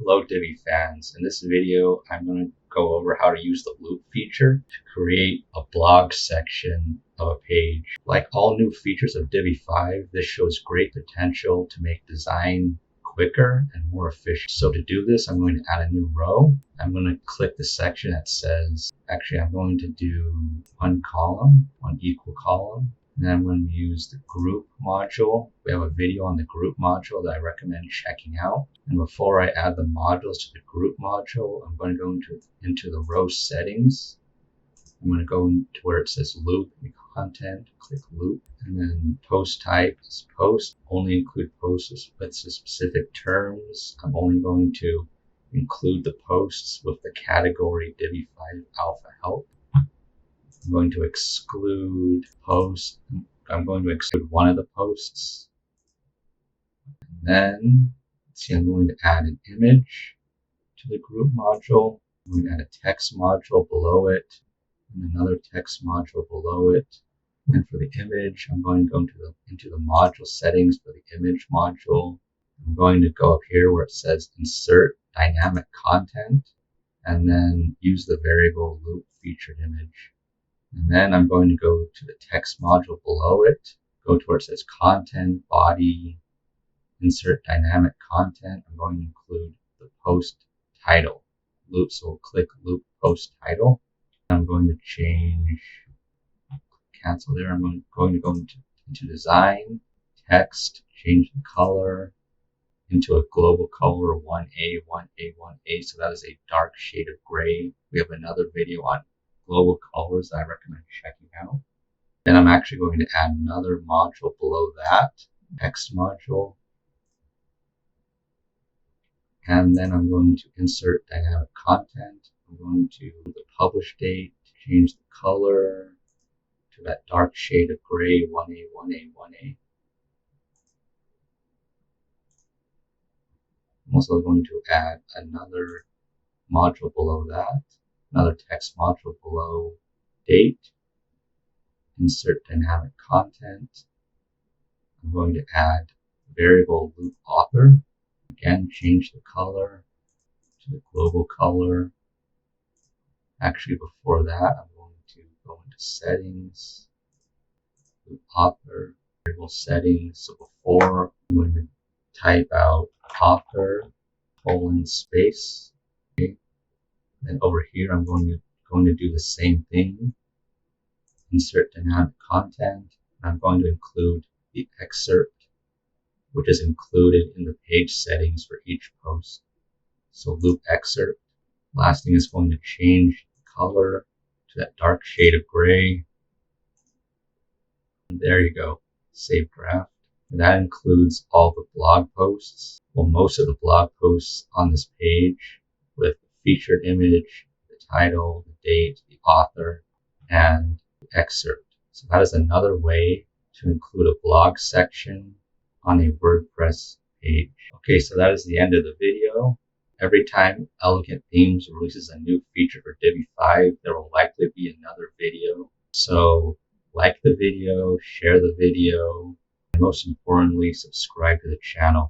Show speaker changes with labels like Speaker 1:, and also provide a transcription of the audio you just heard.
Speaker 1: Hello Divi fans. In this video, I'm going to go over how to use the loop feature to create a blog section of a page. Like all new features of Divi 5, this shows great potential to make design quicker and more efficient. So to do this, I'm going to add a new row. I'm going to click the section that says, actually I'm going to do one column, one equal column. And then I'm going to use the group module. We have a video on the group module that I recommend checking out. And before I add the modules to the group module, I'm going to go into the row settings. I'm going to go into where it says loop and content, click loop, and then post type is post. Only include posts with specific terms. I'm only going to include the posts with the category Divi 5 Alpha Help. I'm going to exclude posts. I'm going to exclude one of the posts. And then, let's see, I'm going to add an image to the group module. I'm going to add a text module below it and another text module below it. And for the image, I'm going to go into the module settings for the image module. I'm going to go up here where it says insert dynamic content and then use the variable loop featured image. And then I'm going to go to the text module below it, go to where it says content, body, insert dynamic content. I'm going to include the post title loop. So we'll click loop post title. I'm going to change, cancel there. I'm going to go into design, text, change the color into a global color 1A, 1A, 1A. So that is a dark shade of gray. We have another video on global colors that I recommend checking out. Then I'm actually going to add another module below that, text module. And then I'm going to insert dynamic content. I'm going to the publish date, change the color to that dark shade of gray, 1A, 1A, 1A. I'm also going to add another module below that, another text module below date, insert dynamic content. I'm going to add variable loop author. Again, change the color to the global color. Actually, before that, I'm going to go into settings, loop author, variable settings. So before, I'm going to type out author, :space. Okay. Then over here, I'm going to do the same thing. Insert dynamic content. I'm going to include the excerpt, which is included in the page settings for each post. So loop excerpt. Last thing is going to change the color to that dark shade of gray. And there you go. Save draft. And that includes all the blog posts. Well, most of the blog posts on this page with the featured image, the title, the date, the author, and the excerpt. So that is another way to include a blog section on a WordPress page. Okay, so that is the end of the video. Every time Elegant Themes releases a new feature for Divi 5, there will likely be another video. So like the video, share the video, and most importantly, subscribe to the channel.